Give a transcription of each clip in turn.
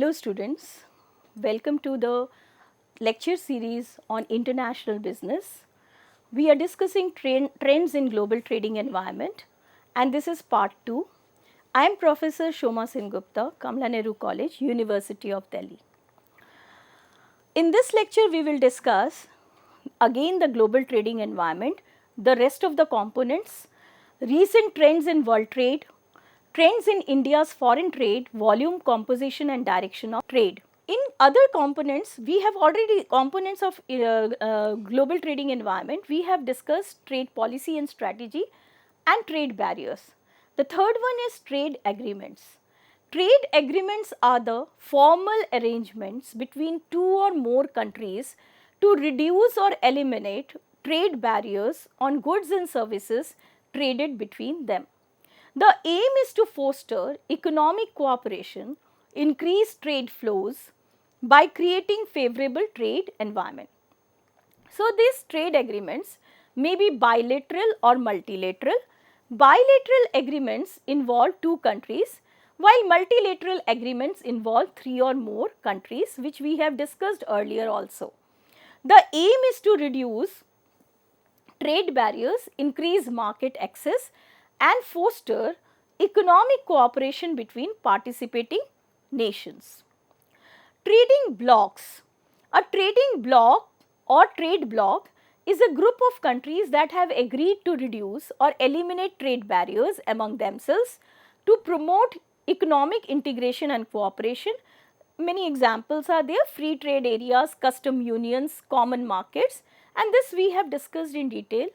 Hello students, welcome to the lecture series on international business. We are discussing trends in global trading environment and this is part 2. I am Professor Shoma Sengupta, Kamla Nehru College, University of Delhi. In this lecture we will discuss again the global trading environment, the rest of the components, recent trends in world trade, trends in India's foreign trade, volume, composition and direction of trade. In other components, we have already components of global trading environment, we have discussed trade policy and strategy and trade barriers. The third one is trade agreements. Trade agreements are the formal arrangements between two or more countries to reduce or eliminate trade barriers on goods and services traded between them. The aim is to foster economic cooperation, increase trade flows by creating favorable trade environment. So, these trade agreements may be bilateral or multilateral. Bilateral agreements involve two countries, while multilateral agreements involve three or more countries, which we have discussed earlier also. The aim is to reduce trade barriers, increase market access and foster economic cooperation between participating nations. Trading blocks. A trading bloc or trade bloc is a group of countries that have agreed to reduce or eliminate trade barriers among themselves to promote economic integration and cooperation. Many examples are there: free trade areas, custom unions, common markets, and this we have discussed in detail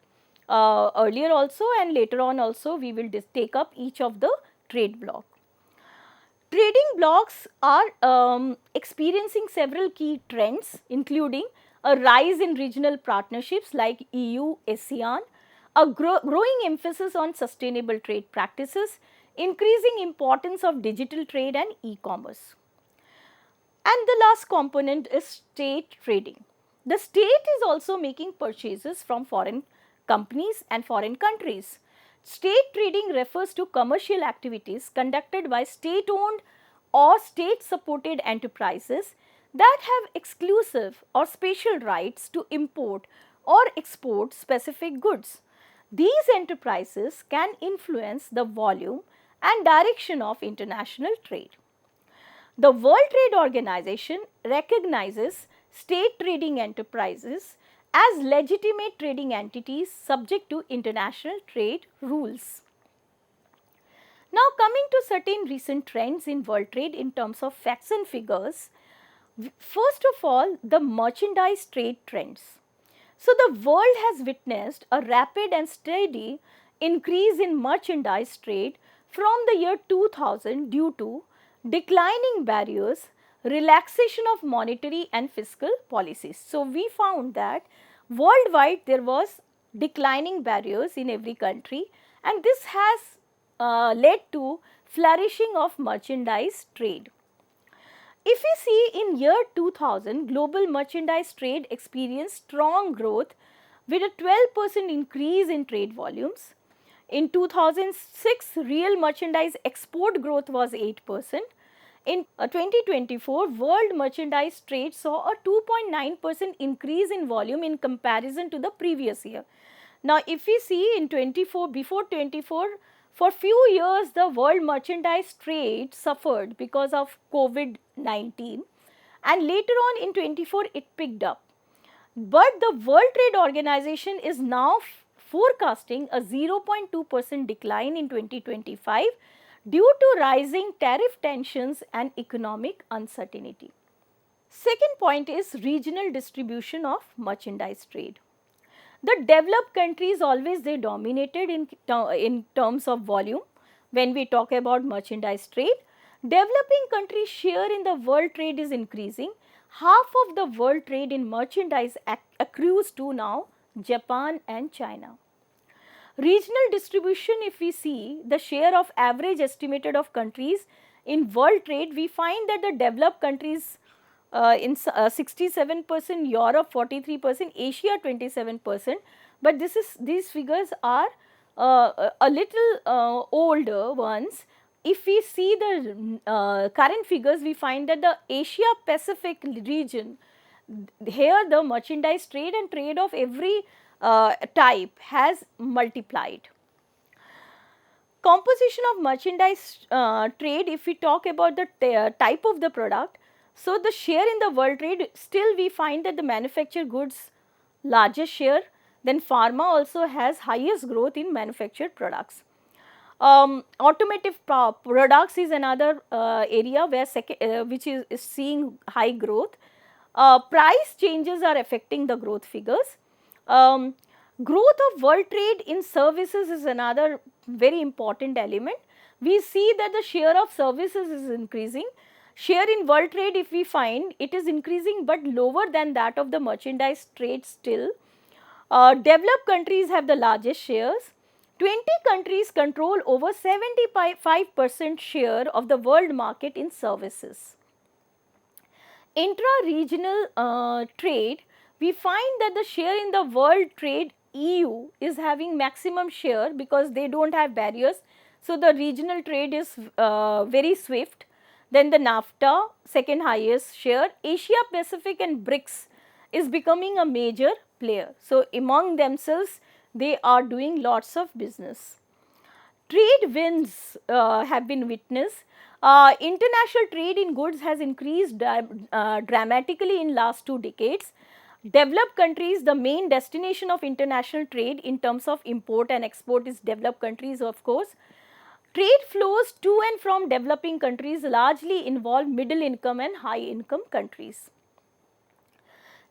earlier also, and later on also we will take up each of the trade bloc. Trading blocs are experiencing several key trends, including a rise in regional partnerships like EU, ASEAN, a growing emphasis on sustainable trade practices, increasing importance of digital trade and e-commerce. And the last component is state trading. The state is also making purchases from foreign companies and foreign countries. State trading refers to commercial activities conducted by state-owned or state-supported enterprises that have exclusive or special rights to import or export specific goods. These enterprises can influence the volume and direction of international trade. The World Trade Organization recognizes state trading enterprises as legitimate trading entities subject to international trade rules. Now, coming to certain recent trends in world trade in terms of facts and figures, first of all, the merchandise trade trends. So, the world has witnessed a rapid and steady increase in merchandise trade from the year 2000 due to declining barriers, relaxation of monetary and fiscal policies. So, we found that worldwide there was declining barriers in every country, and this has led to flourishing of merchandise trade. If we see in year 2000, global merchandise trade experienced strong growth with a 12% increase in trade volumes. In 2006, real merchandise export growth was 8%. In 2024, world merchandise trade saw a 2.9% increase in volume in comparison to the previous year. Now, if we see in 24, before 24, for few years the world merchandise trade suffered because of COVID-19, and later on in 24 it picked up. But the World Trade Organization is now forecasting a 0.2% decline in 2025 due to rising tariff tensions and economic uncertainty. Second point is regional distribution of merchandise trade. The developed countries always they dominated in terms of volume when we talk about merchandise trade. Developing countries' share in the world trade is increasing. Half of the world trade in merchandise accrues to now Japan and China. Regional distribution, if we see the share of average estimated of countries in world trade, we find that the developed countries in 67%, Europe 43%, Asia 27%, but these figures are a little older ones. if we see the current figures, we find that the Asia Pacific region, here the merchandise trade and trade of every type has multiplied. Composition of merchandise trade, if we talk about the type of the product, so the share in the world trade, still we find that the manufactured goods largest share, then pharma also has highest growth in manufactured products. Automotive products is another area where which is seeing high growth. Price changes are affecting the growth figures. Growth of world trade in services is another very important element. We see that the share of services is increasing. Share in world trade, if we find, it is increasing but lower than that of the merchandise trade still. Developed countries have the largest shares. 20 countries control over 75% share of the world market in services. Intra-regional trade, we find that the share in the world trade, EU is having maximum share because they do not have barriers. So, the regional trade is very swift. Then the NAFTA, second highest share. Asia Pacific and BRICS is becoming a major player. So, among themselves they are doing lots of business. Trade wins have been witnessed. International trade in goods has increased dramatically in last 2 decades. Developed countries, the main destination of international trade in terms of import and export is developed countries, of course. Trade flows to and from developing countries largely involve middle income and high income countries.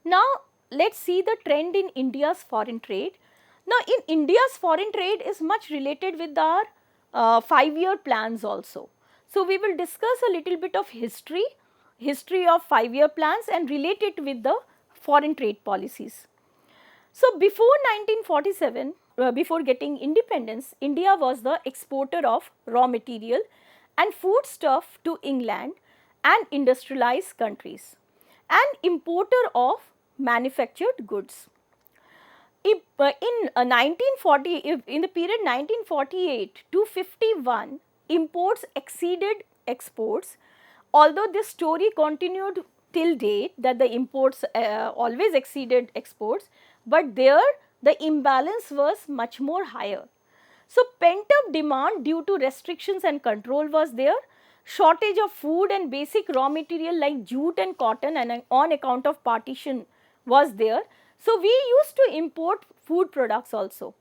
Now, let us see the trend in India's foreign trade. Now, in India's foreign trade is much related with our 5-year plans also. So, we will discuss a little bit of history of 5-year plans and relate it with the foreign trade policies. So, before 1947, before getting independence, India was the exporter of raw material and foodstuff to England and industrialized countries, and importer of manufactured goods. In 1940, in the period 1948 to 51, imports exceeded exports, although this story continued till date that the imports always exceeded exports, but there the imbalance was much more higher. So, pent up demand due to restrictions and control was there, shortage of food and basic raw material like jute and cotton and on account of partition was there. So, we used to import food products also.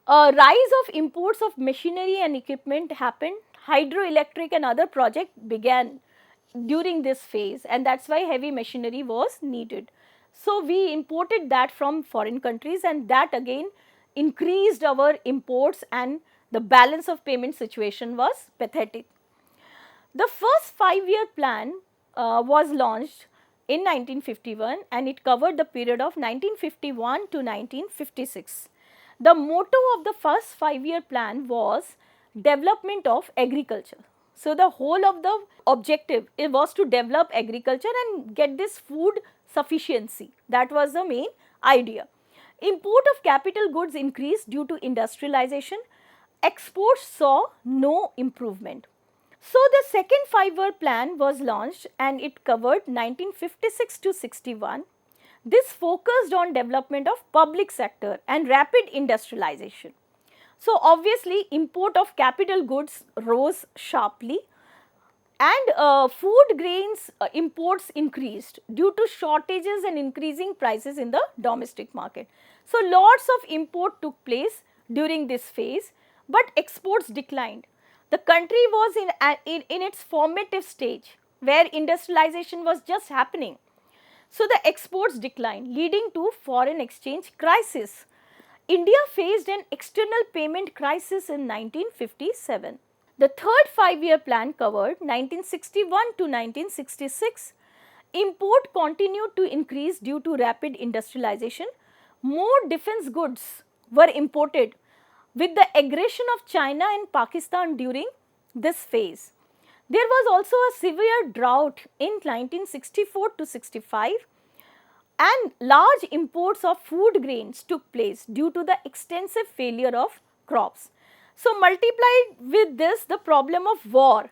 A rise of imports of machinery and equipment happened, hydroelectric and other projects began during this phase, and that is why heavy machinery was needed. So, we imported that from foreign countries, and that again increased our imports, and the balance of payment situation was pathetic. The first 5-year plan was launched in 1951, and it covered the period of 1951 to 1956. The motto of the first 5-year plan was development of agriculture. So, the whole of the objective, it was to develop agriculture and get this food sufficiency. That was the main idea. Import of capital goods increased due to industrialization. Exports saw no improvement. So, the second 5-year plan was launched and it covered 1956 to 61. This focused on development of public sector and rapid industrialization. So, obviously import of capital goods rose sharply, and food grains imports increased due to shortages and increasing prices in the domestic market. So, lots of import took place during this phase, but exports declined. The country was in its formative stage where industrialization was just happening. So, the exports declined, leading to foreign exchange crisis. India faced an external payment crisis in 1957. The third 5-year plan covered 1961 to 1966. Import continued to increase due to rapid industrialization. More defense goods were imported with the aggression of China and Pakistan during this phase. There was also a severe drought in 1964 to 65, and large imports of food grains took place due to the extensive failure of crops. So, multiplied with this, the problem of war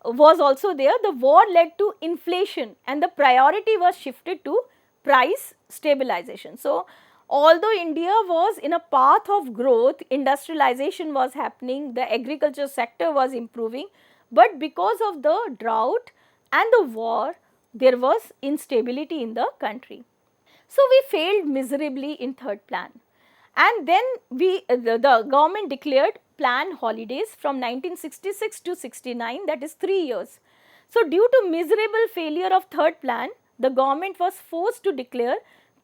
was also there. The war led to inflation and the priority was shifted to price stabilization. So, although India was in a path of growth, industrialization was happening, the agriculture sector was improving, but because of the drought and the war, there was instability in the country. So, we failed miserably in third plan, and then the government declared plan holidays from 1966 to 69, that is 3 years. So, due to miserable failure of third plan, the government was forced to declare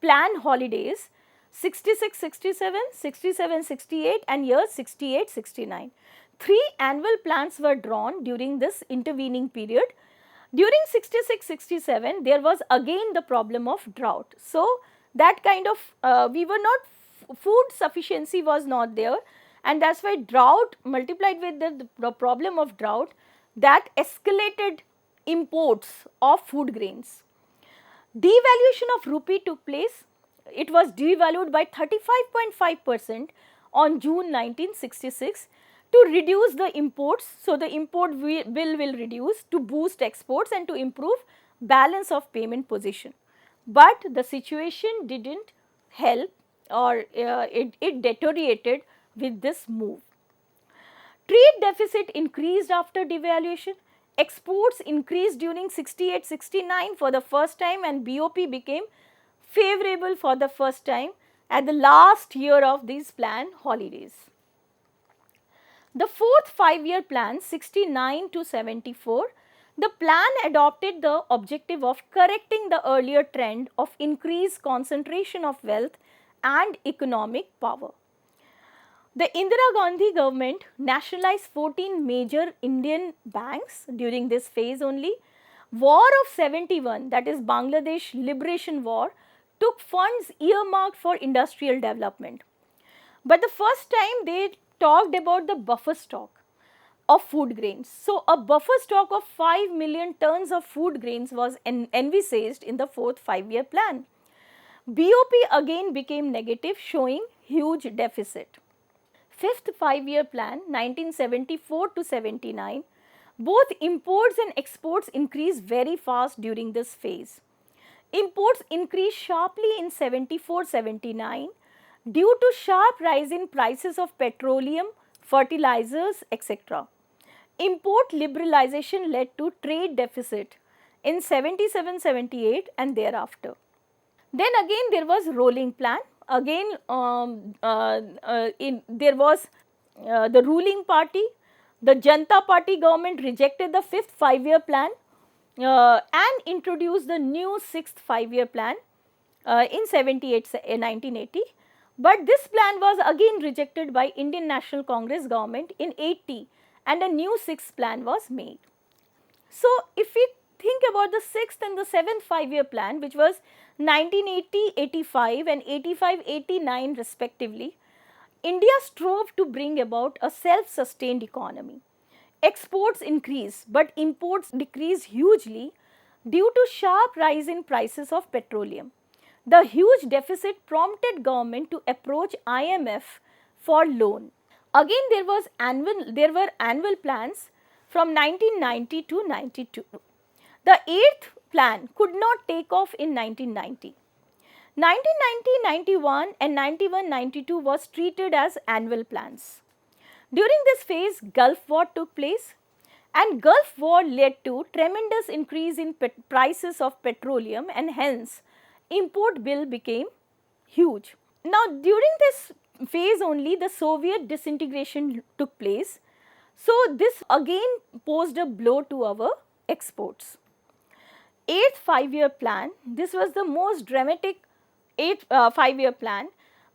plan holidays 66 67, 67 68 and year 68 69. 3 annual plans were drawn during this intervening period. During 66 67, there was again the problem of drought. So, that kind of we were not, food sufficiency was not there, and that is why drought multiplied with the problem of drought, that escalated imports of food grains. Devaluation of rupee took place. It was devalued by 35.5% on June 1966 to reduce the imports. So, the import bill will reduce to boost exports and to improve balance of payment position. But the situation did not help, or it deteriorated with this move. Trade deficit increased after devaluation. Exports increased during 68-69 for the first time, and BOP became favorable for the first time at the last year of these plan holidays. The fourth 5-year plan 69 to 74, the plan adopted the objective of correcting the earlier trend of increased concentration of wealth and economic power. The Indira Gandhi government nationalized 14 major Indian banks during this phase only. War of 71, that is Bangladesh Liberation War, took funds earmarked for industrial development. But the first time they talked about the buffer stock of food grains. So, a buffer stock of 5 million tons of food grains was envisaged in the fourth 5-year plan. BOP again became negative, showing huge deficit. Fifth 5-year plan 1974 to 79, both imports and exports increased very fast during this phase. Imports increased sharply in 74-79 due to sharp rise in prices of petroleum, fertilizers, etc. Import liberalization led to trade deficit in 77-78 and thereafter. Then again there was rolling plan. Again there was the ruling party, the Janata Party government rejected the fifth 5-year plan and introduced the new sixth 5-year plan in 1980. But this plan was again rejected by Indian National Congress government in 80 and a new sixth plan was made. So, if we think about the sixth and the seventh 5-year plan, which was 1980-85 and 85-89 respectively, India strove to bring about a self-sustained economy. Exports increased, but imports decreased hugely due to sharp rise in prices of petroleum. The huge deficit prompted government to approach IMF for loan. Again there were annual plans from 1990 to 92. The eighth plan could not take off in 1990. 1990, 91 and 91, 92 was treated as annual plans. During this phase, Gulf War took place, and Gulf War led to tremendous increase in prices of petroleum, and hence import bill became huge. Now, during this phase only the Soviet disintegration took place. So, this again posed a blow to our exports. Eighth 5-year plan, this was the most dramatic 5-year plan,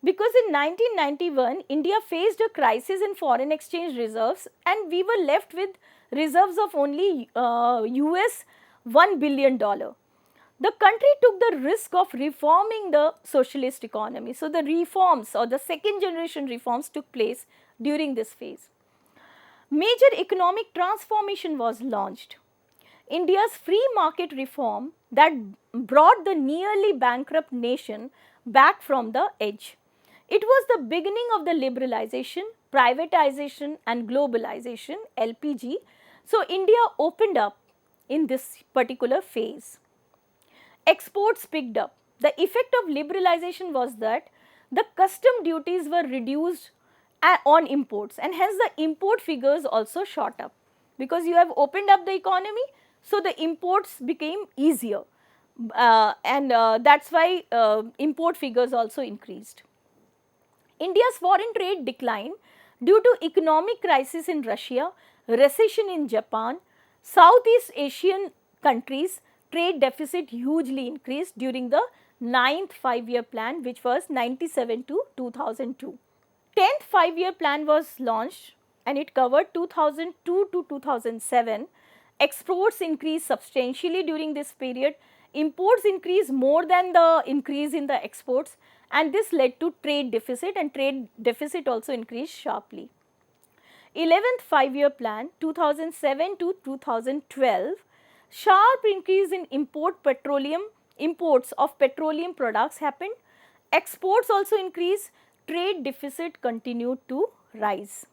because in 1991 India faced a crisis in foreign exchange reserves and we were left with reserves of only US $1 billion. The country took the risk of reforming the socialist economy. So, the reforms or the second generation reforms took place during this phase. Major economic transformation was launched. India's free market reform that brought the nearly bankrupt nation back from the edge. It was the beginning of the liberalization, privatization and globalization, LPG. So, India opened up in this particular phase. Exports picked up. The effect of liberalization was that the custom duties were reduced on imports, and hence the import figures also shot up, because you have opened up the economy, so the imports became easier, and that is why import figures also increased. India's foreign trade declined due to economic crisis in Russia, recession in Japan, Southeast Asian countries. Trade deficit hugely increased during the 9th 5-year plan, which was 97 to 2002. 10th 5-year plan was launched and it covered 2002 to 2007. Exports increased substantially during this period. Imports increased more than the increase in the exports, and this led to trade deficit, and trade deficit also increased sharply. 11th 5-year plan 2007 to 2012, sharp increase in imports of petroleum products happened. Exports also increased, trade deficit continued to rise.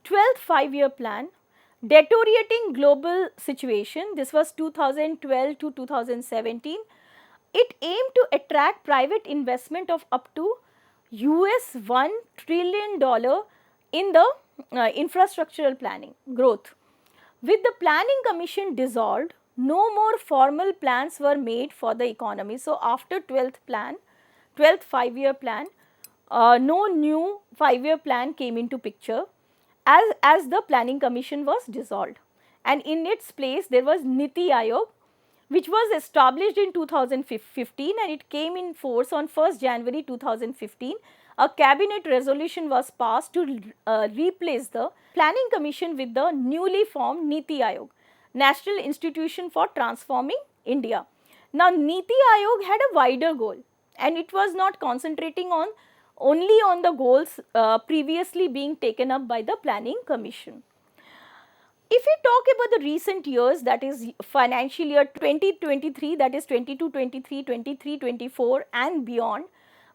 12th 5-year plan, deteriorating global situation, this was 2012 to 2017. It aimed to attract private investment of up to US $1 trillion in the infrastructural planning growth. With the planning commission dissolved, no more formal plans were made for the economy. So, after 12th 5-year plan, no new 5-year plan came into picture as the planning commission was dissolved, and in its place there was Niti Aayog, which was established in 2015 and it came in force on 1st January 2015. A cabinet resolution was passed to replace the planning commission with the newly formed Niti Aayog, National Institution for Transforming India. Now, Niti Aayog had a wider goal, and it was not concentrating only on the goals previously being taken up by the planning commission. If we talk about the recent years, that is financial year 2023, that is 22-23, 23-24 and beyond,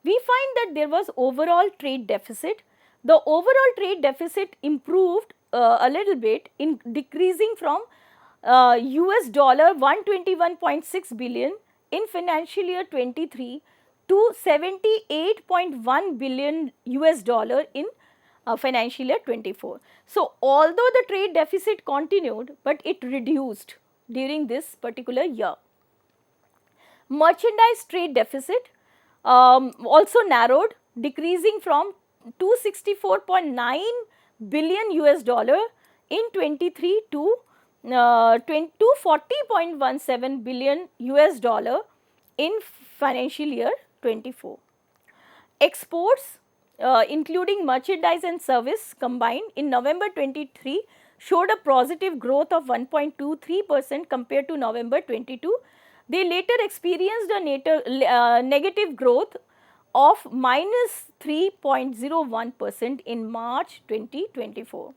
we find that there was overall trade deficit. The overall trade deficit improved a little bit, in decreasing from US dollar 121.6 billion in financial year 23 to 78.1 billion US dollar in financial year 24. So, although the trade deficit continued, but it reduced during this particular year. Merchandise trade deficit also narrowed, decreasing from 264.9 billion US dollar in 23 to 40.17 billion US dollar in financial year 24. Exports including merchandise and service combined in November 23 showed a positive growth of 1.23% compared to November 22. They later experienced a negative growth of minus 3.01% in March 2024.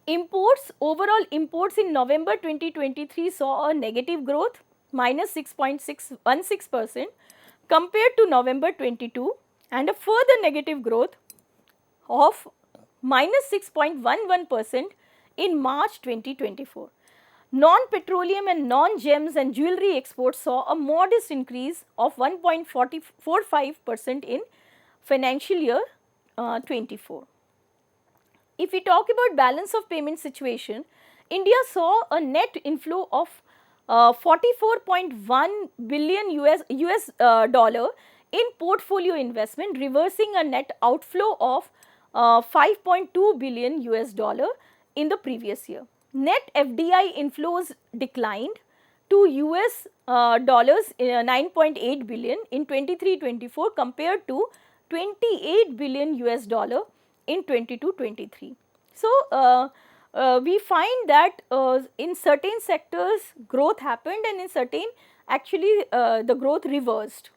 Imports, overall imports in November 2023 saw a negative growth minus 6.616% compared to November 22, and a further negative growth of minus 6.11% in March 2024. Non-petroleum and non-gems and jewelry exports saw a modest increase of 1.45% in financial year 24. If we talk about balance of payment situation, India saw a net inflow of 44.1 billion US dollar in portfolio investment, reversing a net outflow of 5.2 billion US dollar in the previous year. Net FDI inflows declined to US dollars 9.8 billion in 23-24 compared to 28 billion US dollar in 22-23. So, we find that in certain sectors growth happened, and in certain actually the growth reversed.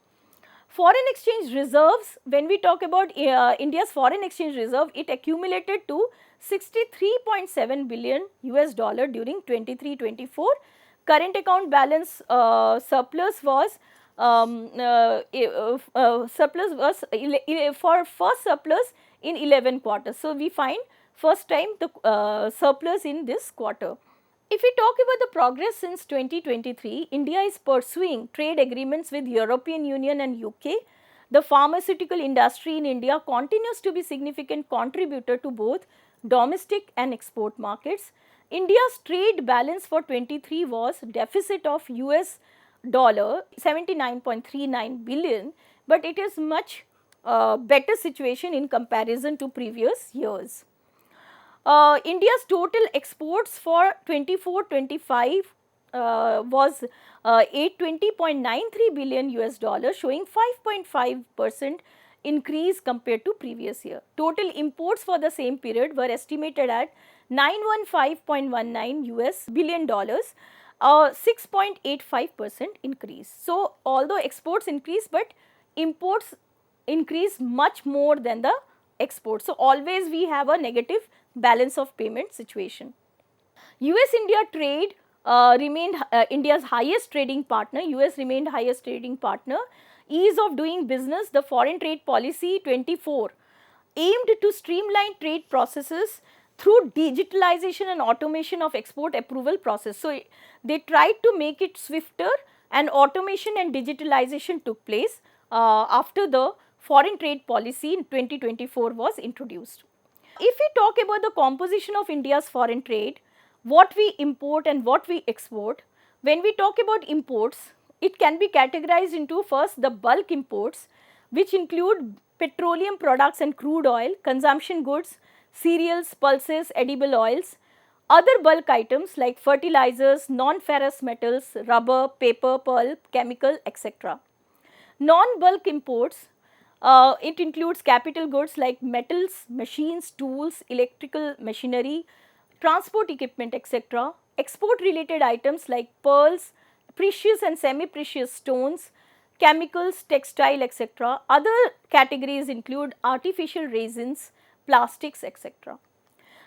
Foreign exchange reserves, when we talk about India's foreign exchange reserve, it accumulated to 63.7 billion US dollar during 23-24. Current account balance surplus was surplus was for first surplus in 11 quarters. So, we find first time the surplus in this quarter. If we talk about the progress since 2023, India is pursuing trade agreements with European Union and UK. The pharmaceutical industry in India continues to be significant contributor to both domestic and export markets. India's trade balance for 23 was deficit of US dollar 79.39 billion, but it is much better situation in comparison to previous years. India's total exports for 24-25 was 820.93 billion US dollars, showing 5.5% increase compared to previous year. Total imports for the same period were estimated at 915.19 US billion dollars, 6.85% increase. So, although exports increase, but imports increase much more than the exports. So, always we have a negative balance of payment situation. US India trade remained India's highest trading partner. US remained highest trading partner. Ease of doing business, the foreign trade policy 24 aimed to streamline trade processes through digitalization and automation of export approval process. So, they tried to make it swifter, and automation and digitalization took place after the foreign trade policy in 2024 was introduced. If we talk about the composition of India's foreign trade, what we import and what we export, when we talk about imports, it can be categorized into first the bulk imports, which include petroleum products and crude oil, consumption goods, cereals, pulses, edible oils, other bulk items like fertilizers, non-ferrous metals, rubber, paper, pulp, chemical, etc. Non-bulk imports, it includes capital goods like metals, machines, tools, electrical machinery, transport equipment, etc. Export related items like pearls, precious and semi-precious stones, chemicals, textile, etc. Other categories include artificial resins, plastics, etc.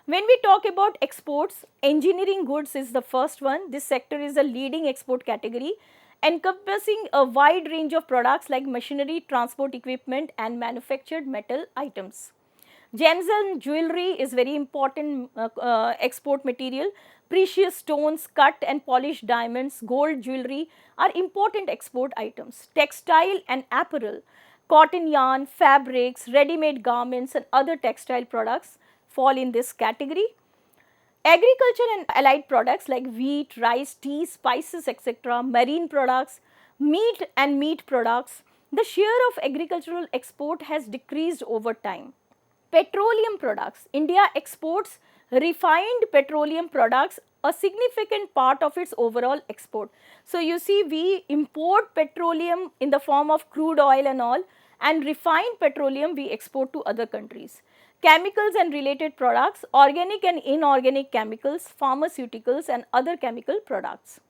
When we talk about exports, engineering goods is the first one. This sector is a leading export category, encompassing a wide range of products like machinery, transport equipment and manufactured metal items. Gems and jewelry is very important export material. Precious stones, cut and polished diamonds, gold jewelry are important export items. Textile and apparel, cotton yarn, fabrics, ready-made garments and other textile products fall in this category. Agriculture and allied products like wheat, rice, tea, spices, etc., marine products, meat and meat products, the share of agricultural export has decreased over time. Petroleum products, India exports refined petroleum products, a significant part of its overall export. So, you see we import petroleum in the form of crude oil and all, and refined petroleum we export to other countries. Chemicals and related products, organic and inorganic chemicals, pharmaceuticals and other chemical products.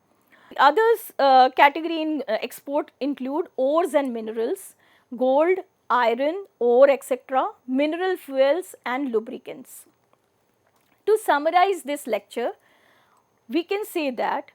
Others category in export include ores and minerals, gold, iron, ore, etc., mineral fuels and lubricants. To summarize this lecture, we can say that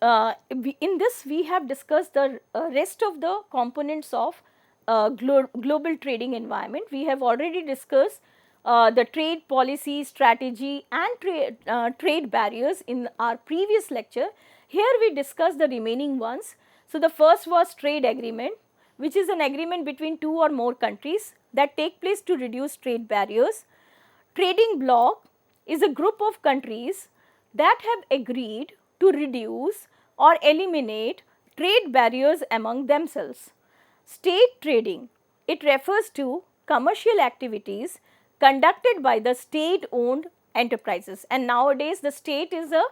in this we have discussed the rest of the components of global trading environment. We have already discussed the trade policy, strategy and trade barriers in our previous lecture. Here we discuss the remaining ones. So, the first was trade agreement, which is an agreement between two or more countries that take place to reduce trade barriers. Trading bloc is a group of countries that have agreed to reduce or eliminate trade barriers among themselves. State trading, it refers to commercial activities conducted by the state owned enterprises, and nowadays the state is a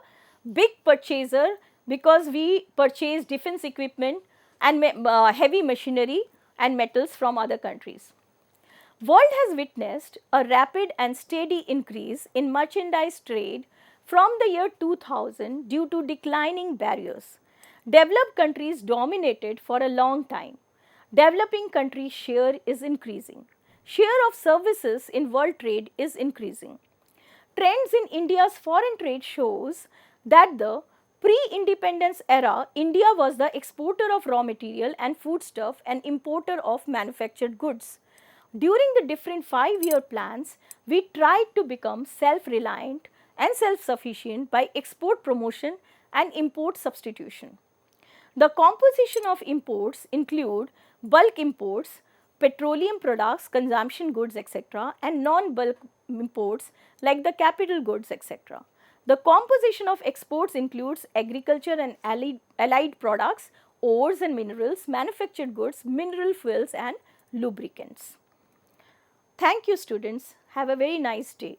big purchaser because we purchase defense equipment and heavy machinery and metals from other countries. World has witnessed a rapid and steady increase in merchandise trade from the year 2000 due to declining barriers. Developed countries dominated for a long time. Developing countries' share is increasing. Share of services in world trade is increasing. Trends in India's foreign trade shows that the Pre-independence era, India was the exporter of raw material and foodstuff and importer of manufactured goods. During the different 5-year plans, we tried to become self-reliant and self-sufficient by export promotion and import substitution. The composition of imports include bulk imports, petroleum products, consumption goods, etc., and non-bulk imports like the capital goods, etc. The composition of exports includes agriculture and allied products, ores and minerals, manufactured goods, mineral fuels and lubricants. Thank you, students. Have a very nice day.